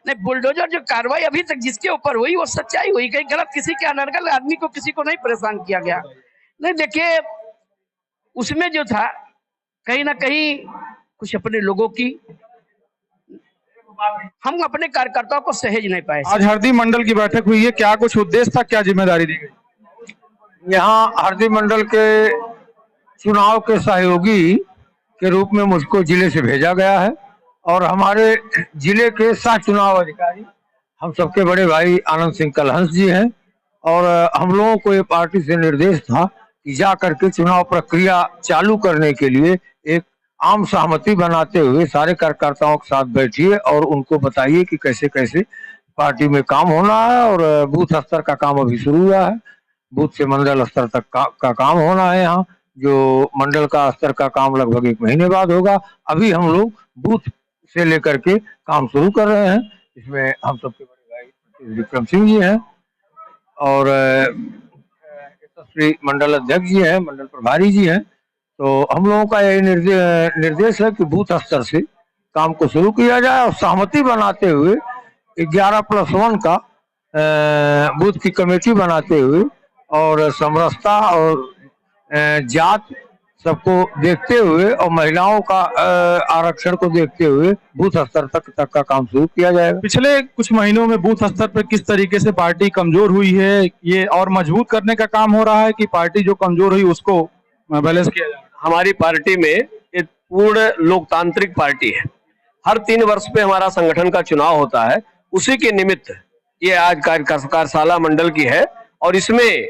नहीं, बुलडोजर जो कार्रवाई अभी तक जिसके ऊपर हुई वो सच्चाई हुई, कहीं गलत किसी के अनर्गल आदमी को किसी को नहीं परेशान किया गया। नहीं देखिए, उसमें जो था कहीं ना कहीं कुछ अपने लोगों की, हम अपने कार्यकर्ताओं को सहेज नहीं पाए। आज हरदी मंडल की बैठक हुई है, क्या कुछ उद्देश्य था, क्या जिम्मेदारी दी गई? यहाँ हरदी मंडल के चुनाव के सहयोगी के रूप में मुझको जिले से भेजा गया है और हमारे जिले के 7 चुनाव अधिकारी हम सबके बड़े भाई आनंद सिंह कलहंस जी हैं और हम लोगों को ये पार्टी से निर्देश था कि जा करके चुनाव प्रक्रिया चालू करने के लिए एक आम सहमति बनाते हुए सारे कार्यकर्ताओं के साथ बैठिए और उनको बताइए कि कैसे कैसे पार्टी में काम होना है। और बूथ स्तर का काम अभी शुरू हुआ है, बूथ से मंडल स्तर तक का काम होना है। यहाँ जो मंडल का स्तर का काम लगभग 1 महीने बाद होगा। अभी हम लोग बूथ से लेकर के काम शुरू कर रहे हैं। इसमें हम सबके बड़े भाई विक्रम सिंह जी हैं और श्री मंडल अध्यक्ष जी हैं, मंडल प्रभारी जी हैं। तो हम लोगों का यही निर्देश है कि बूथ स्तर से काम को शुरू किया जाए और सहमति बनाते हुए 11+1 का बूथ की कमेटी बनाते हुए और समरसता और जात सबको देखते हुए और महिलाओं का आरक्षण को देखते हुए बूथ स्तर तक का काम शुरू किया जाएगा। पिछले कुछ महीनों में बूथ स्तर पर किस तरीके से पार्टी कमजोर हुई है, ये और मजबूत करने का काम हो रहा है कि पार्टी जो कमजोर हुई उसको बैलेंस किया जाए? हमारी पार्टी में एक पूर्ण लोकतांत्रिक पार्टी है। हर 3 वर्ष पे हमारा संगठन का चुनाव होता है, उसी के निमित्त ये आज कार्यशाला मंडल की है और इसमें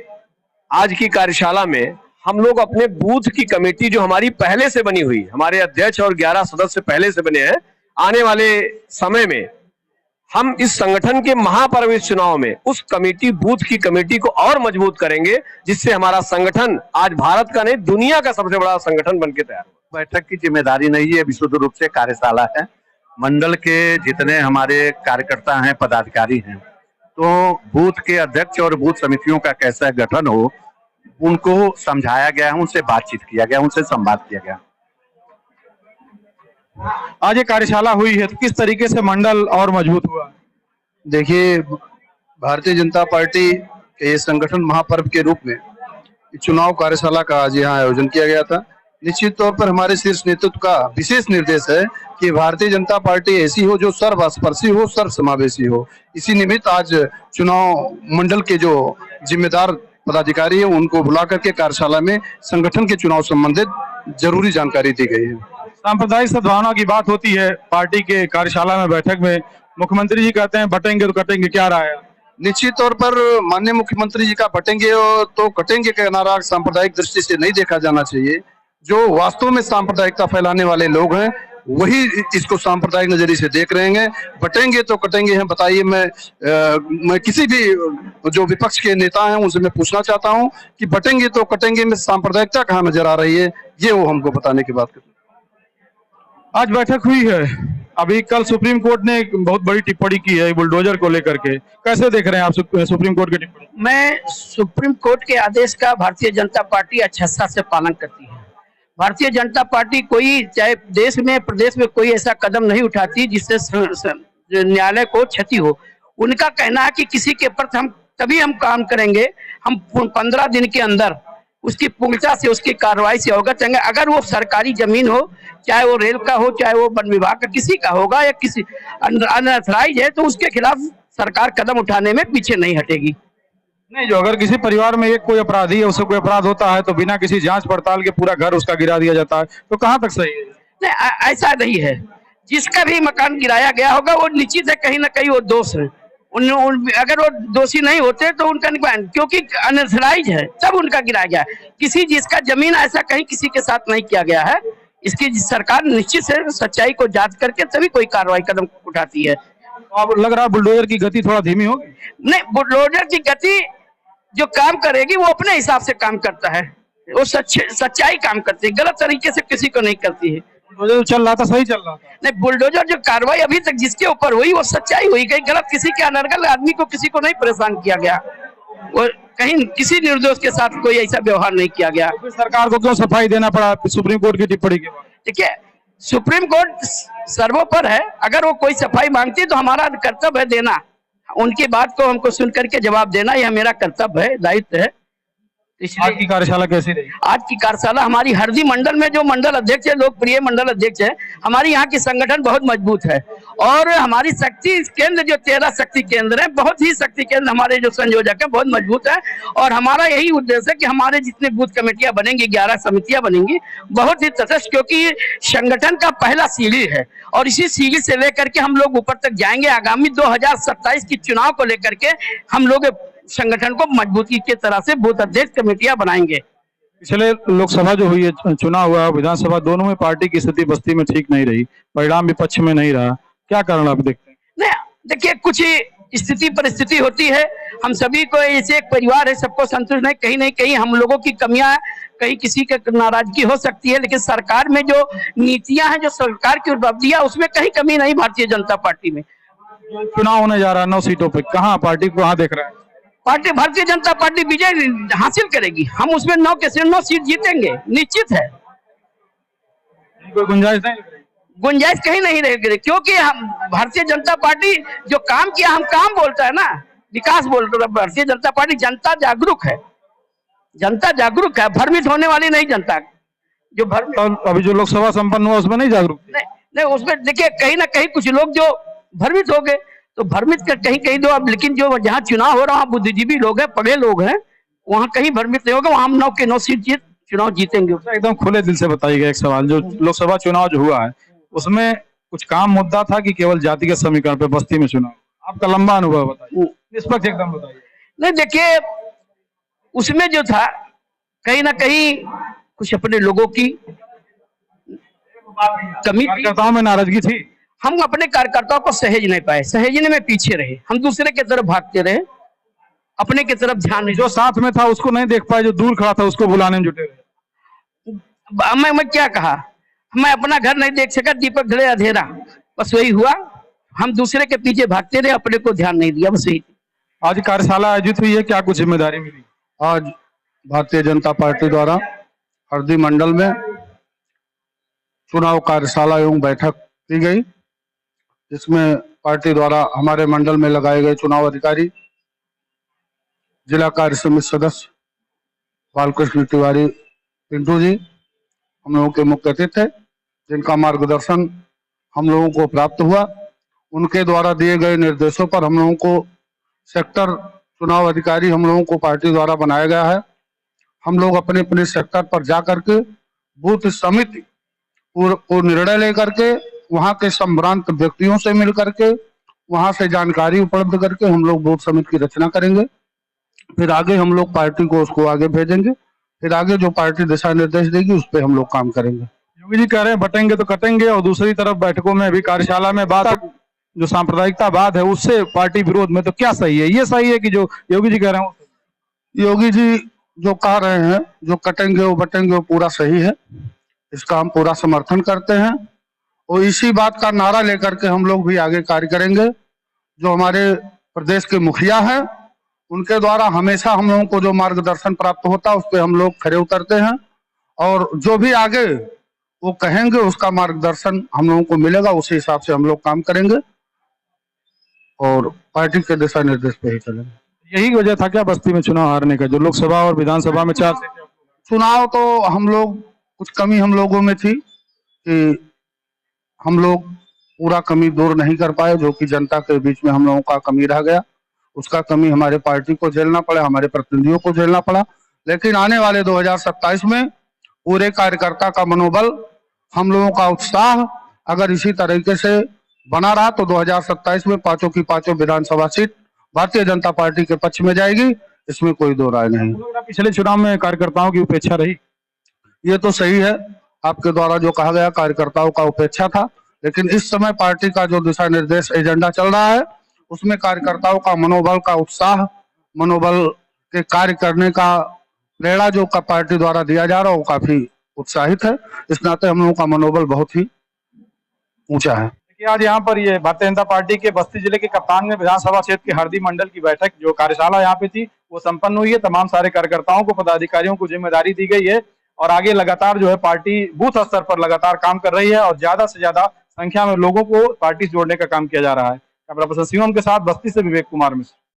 आज की कार्यशाला में हम लोग अपने बूथ की कमेटी जो हमारी पहले से बनी हुई, हमारे अध्यक्ष और 11 सदस्य पहले से बने हैं, आने वाले समय में हम इस संगठन के महापर्व चुनाव में उस कमेटी, बूथ की कमेटी को और मजबूत करेंगे, जिससे हमारा संगठन आज भारत का नहीं दुनिया का सबसे बड़ा संगठन बनके तैयार हो। बैठक की जिम्मेदारी नहीं है, विशुद्ध रूप से कार्यशाला है। मंडल के जितने हमारे कार्यकर्ता हैं, पदाधिकारी हैं, तो बूथ के अध्यक्ष और बूथ समितियों का कैसा गठन हो उनको समझाया गया है, उनसे बातचीत किया गया, उनसे संवाद किया गया। आज ये कार्यशाला हुई है तो किस तरीके से मंडल और मजबूत हुआ? देखिए, भारतीय जनता पार्टी के ये संगठन महापर्व के रूप में चुनाव कार्यशाला का आज यहाँ आयोजन किया गया था। निश्चित तौर पर हमारे शीर्ष नेतृत्व का विशेष निर्देश है कि भारतीय जनता पार्टी ऐसी हो जो सर्वस्पर्शी हो, सर्व समावेशी हो। इसी निमित्त आज चुनाव मंडल के जो जिम्मेदार पदाधिकारी है उनको बुला करके कार्यशाला में संगठन के चुनाव संबंधित जरूरी जानकारी दी गई है। सांप्रदायिक सद्भावना की बात होती है पार्टी के कार्यशाला में, बैठक में मुख्यमंत्री जी कहते हैं बटेंगे तो कटेंगे, क्या राय है? निश्चित तौर पर माननीय मुख्यमंत्री जी का बटेंगे तो कटेंगे का नारा सांप्रदायिक दृष्टि से नहीं देखा जाना चाहिए। जो वास्तव में सांप्रदायिकता फैलाने वाले लोग हैं वही इसको सांप्रदायिक नजरिए से देख रहे हैं। बटेंगे तो कटेंगे हैं, बताइए। मैं किसी भी जो विपक्ष के नेता हैं उनसे मैं पूछना चाहता हूं कि बटेंगे तो कटेंगे में सांप्रदायिकता कहाँ नजर आ रही है, ये वो हमको बताने की बात करते। आज बैठक हुई है, अभी कल सुप्रीम कोर्ट ने एक बहुत बड़ी टिप्पणी की है बुलडोजर को लेकर के, कैसे देख रहे हैं आप सुप्रीम कोर्ट की टिप्पणी? मैं सुप्रीम कोर्ट के आदेश का भारतीय जनता पार्टी अच्छता से पालन करती है। भारतीय जनता पार्टी कोई, चाहे देश में प्रदेश में, कोई ऐसा कदम नहीं उठाती जिससे न्यायालय को क्षति हो। उनका कहना है कि किसी के प्रति हम तभी हम काम करेंगे, हम 15 दिन के अंदर उसकी पूर्णता से, उसकी कार्रवाई से अवगत रहेंगे। अगर वो सरकारी जमीन हो, चाहे वो रेल का हो, चाहे वो वन विभाग का किसी का होगा या किसी अनऑथराइज है, तो उसके खिलाफ सरकार कदम उठाने में पीछे नहीं हटेगी। नहीं, जो अगर किसी परिवार में एक कोई अपराधी है, उससे कोई अपराध होता है तो बिना किसी जांच पड़ताल के पूरा घर उसका गिरा दिया जाता है, तो कहां तक सही है? नहीं, ऐसा नहीं है। जिसका भी मकान गिराया गया होगा वो निश्चित है कहीं ना कहीं वो दोष है। अगर वो दोषी नहीं होते तो उनका निवारण, क्योंकि अनऑथराइज है तब उनका गिराया गया। किसी जिसका जमीन ऐसा कहीं किसी के साथ नहीं किया गया है, इसकी सरकार निश्चित से सच्चाई को जांच करके तभी कोई कार्रवाई कदम उठाती है। अब लग रहा है बुलडोजर की गति थोड़ा धीमी होगी? नहीं, बुलडोजर की गति जो काम करेगी वो अपने हिसाब से काम करता है, वो सच्चाई काम करती है, गलत तरीके से किसी को नहीं करती है। बुलडोजर चल रहा था, सही चल रहा था। नहीं, बुलडोजर जो कार्रवाई अभी तक जिसके ऊपर हुई वो सच्चाई हुई, कहीं गलत किसी के अनर्गल आदमी को किसी को नहीं परेशान किया गया, और कहीं किसी निर्दोष के साथ कोई ऐसा व्यवहार नहीं किया गया। सरकार को क्यों सफाई देना पड़ा सुप्रीम कोर्ट की टिप्पणी के बाद? देखिए, सुप्रीम कोर्ट सर्वोपर है। अगर वो कोई सफाई मांगती है तो हमारा कर्तव्य है देना, उनकी बात को हमको सुन करके जवाब देना, यह मेरा कर्तव्य है, दायित्व है। आज की इसलिए कार्यशाला कैसी रही? आज की कार्यशाला हमारी हरदी मंडल में जो मंडल अध्यक्ष है, लोकप्रिय मंडल अध्यक्ष है, हमारी यहाँ की संगठन बहुत मजबूत है। और हमारी शक्ति केंद्र जो 13 शक्ति केंद्र है, बहुत ही शक्ति केंद्र हमारे जो संयोजक है बहुत मजबूत है। और हमारा यही उद्देश्य है कि हमारे जितने बूथ कमेटियां बनेंगी, 11 समितियां बनेंगी, बहुत ही तटस्थ, क्योंकि संगठन का पहला सीढ़ी है और इसी सीढ़ी से लेकर के हम लोग ऊपर तक जाएंगे। आगामी 2027 की चुनाव को लेकर के हम लोग संगठन को मजबूती की तरह से बूथ अध्यक्ष कमेटियां बनाएंगे। पिछले लोकसभा जो हुई है, चुनाव हुआ, विधानसभा, दोनों में पार्टी की स्थिति बस्ती में ठीक नहीं रही, परिणाम विपक्ष में नहीं रहा। क्या कारण आप देखते हैं? नहीं, देखिए, कुछ स्थिति परिस्थिति होती है, हम सभी को ऐसे एक परिवार है, सबको संतुष्ट नहीं कहीं हम लोगों की कमियां, कहीं किसी की नाराजगी हो सकती है, लेकिन सरकार में जो नीतियां हैं, जो सरकार की उपलब्धियां, उसमें कहीं कमी नहीं भारतीय जनता पार्टी में। चुनाव होने जा रहा है 9 सीटों पे, कहाँ पार्टी को कहाँ देख रहा है? भारतीय जनता पार्टी विजय हासिल करेगी। हम उसमें 9 के 9 सीट जीतेंगे, निश्चित है। कोई गुंजाइश नहीं? गुंजाइश कहीं नहीं रहेगी, क्योंकि हम भारतीय जनता पार्टी जो काम किया, हम काम बोलता है ना, विकास बोलता है। भारतीय जनता पार्टी, जनता जागरूक है, जनता जागरूक है, भ्रमित होने वाली नहीं जनता। जो भ्रमित, अभी जो लोकसभा संपन्न हुआ उसमें नहीं जागरूक? नहीं, उसमें देखिए कहीं ना कहीं कुछ लोग जो भ्रमित हो गए, तो भ्रमित कर कहीं दो अब, लेकिन जो जहाँ चुनाव हो रहा है, बुद्धिजीवी लोग हैं, पढ़े लोग हैं, वहाँ कहीं भ्रमित नहीं होगा, वहाँ हम 9 के 9 सीट चुनाव जीतेंगे। एकदम खुले दिल से बताइएगा एक सवाल, जो लोकसभा चुनाव जो हुआ है उसमें कुछ काम मुद्दा था कि केवल जातिगत समीकरण पे बस्ती में चुनाव? आपका लंबा अनुभव बताइए, निष्पक्ष एकदम बताइए। नहीं, देखिए, उसमें जो था कहीं ना कहीं कुछ अपने लोगों की कमी, कार्यकर्ताओं में नाराजगी थी। हम अपने कार्यकर्ताओं को सहेज नहीं पाए, सहेजने में पीछे रहे, हम दूसरे की तरफ भागते रहे, अपने की तरफ ध्यान नहीं। जो साथ में था उसको नहीं देख पाए, जो दूर खड़ा था उसको बुलाने में जुटे रहे। मैं क्या कहा, मैं अपना घर नहीं देख सका, दीपक ढले अंधेरा, बस वही हुआ। हम दूसरे के पीछे भागते रहे, अपने को ध्यान नहीं दिया, बस यही। आज कार्यशाला आयोजित हुई है, क्या कुछ जिम्मेदारी मिली? आज भारतीय जनता पार्टी द्वारा हरदी मंडल में चुनाव कार्यशाला एवं बैठक की गई, जिसमें पार्टी द्वारा हमारे मंडल में लगाए गए चुनाव अधिकारी, जिला कार्य समिति सदस्य बालकृष्ण तिवारी पिंटू जी हम लोगों के मुख्य अतिथि थे, जिनका मार्गदर्शन हम लोगों को प्राप्त हुआ। उनके द्वारा दिए गए निर्देशों पर हम लोगों को सेक्टर चुनाव अधिकारी हम लोगों को पार्टी द्वारा बनाया गया है। हम लोग अपने अपने सेक्टर पर जा करके बूथ समिति को निर्णय लेकर के, वहां के संभ्रांत व्यक्तियों से मिल करके, वहां से जानकारी उपलब्ध करके हम लोग बूथ समिति की रचना करेंगे। फिर आगे हम लोग पार्टी को उसको आगे भेजेंगे, फिर आगे जो पार्टी दिशा निर्देश देगी उस पर हम लोग काम करेंगे। योगी जी कह रहे हैं बटेंगे तो कटेंगे, और दूसरी तरफ बैठकों में भी, कार्यशाला में बात जो सांप्रदायिकतावाद है उससे पार्टी विरोध में, तो क्या सही है? ये सही है कि जो योगी जी कह रहे हैं? योगी जी जो कह रहे हैं, जो कटेंगे वो बटेंगे, वो पूरा सही है, इसका हम पूरा समर्थन करते हैं। और इसी बात का नारा लेकर के हम लोग भी आगे कार्य करेंगे। जो हमारे प्रदेश के मुखिया हैं, उनके द्वारा हमेशा हम लोगों को जो मार्गदर्शन प्राप्त होता है उस पर हम लोग खड़े उतरते हैं, और जो भी आगे वो कहेंगे उसका मार्गदर्शन हम लोगों को मिलेगा, उसी हिसाब से हम लोग काम करेंगे और पार्टी के दिशा निर्देश पे ही चलेंगे। यही वजह था क्या बस्ती में चुनाव हारने का, जो लोकसभा और विधानसभा में 4 सीटें? चुनाव तो हम लोग, कुछ कमी हम लोगों में थी कि हम लोग पूरा कमी दूर नहीं कर पाए, जो कि जनता के बीच में हम लोगों का कमी रह गया। उसका कमी हमारे पार्टी को झेलना पड़ा, हमारे प्रतिनिधियों को झेलना पड़ा। लेकिन आने वाले 2027 में पूरे कार्यकर्ता का मनोबल, हम लोगों का उत्साह अगर इसी तरीके से बना रहा तो 2027 में 5 की 5 विधानसभा सीट भारतीय जनता पार्टी के पक्ष में जाएगी, इसमें कोई दो राय नहीं। पिछले चुनाव में कार्यकर्ताओं की उपेक्षा रही, ये तो सही है, आपके द्वारा जो कहा गया कार्यकर्ताओं का उपेक्षा था, लेकिन इस समय पार्टी का जो दिशा निर्देश एजेंडा चल रहा है उसमें कार्यकर्ताओं का मनोबल का उत्साह, मनोबल के कार्य करने का प्रेरणा जो का पार्टी द्वारा दिया जा रहा है वो काफी उत्साहित है। इस नाते हम लोगों का मनोबल बहुत ही ऊंचा है। देखिए आज यहाँ पर ये भारतीय जनता पार्टी के बस्ती जिले के कप्तान में विधानसभा क्षेत्र के हरदी मंडल की बैठक, जो कार्यशाला यहाँ पे थी, वो संपन्न हुई है। तमाम सारे कार्यकर्ताओं को, पदाधिकारियों को जिम्मेदारी दी गई है और आगे लगातार जो है पार्टी बूथ स्तर पर लगातार काम कर रही है और ज्यादा से ज्यादा संख्या में लोगों को पार्टी से जोड़ने का काम किया जा रहा है। कैमरा पर्सन शिवम के साथ बस्ती से विवेक कुमार मिश्र।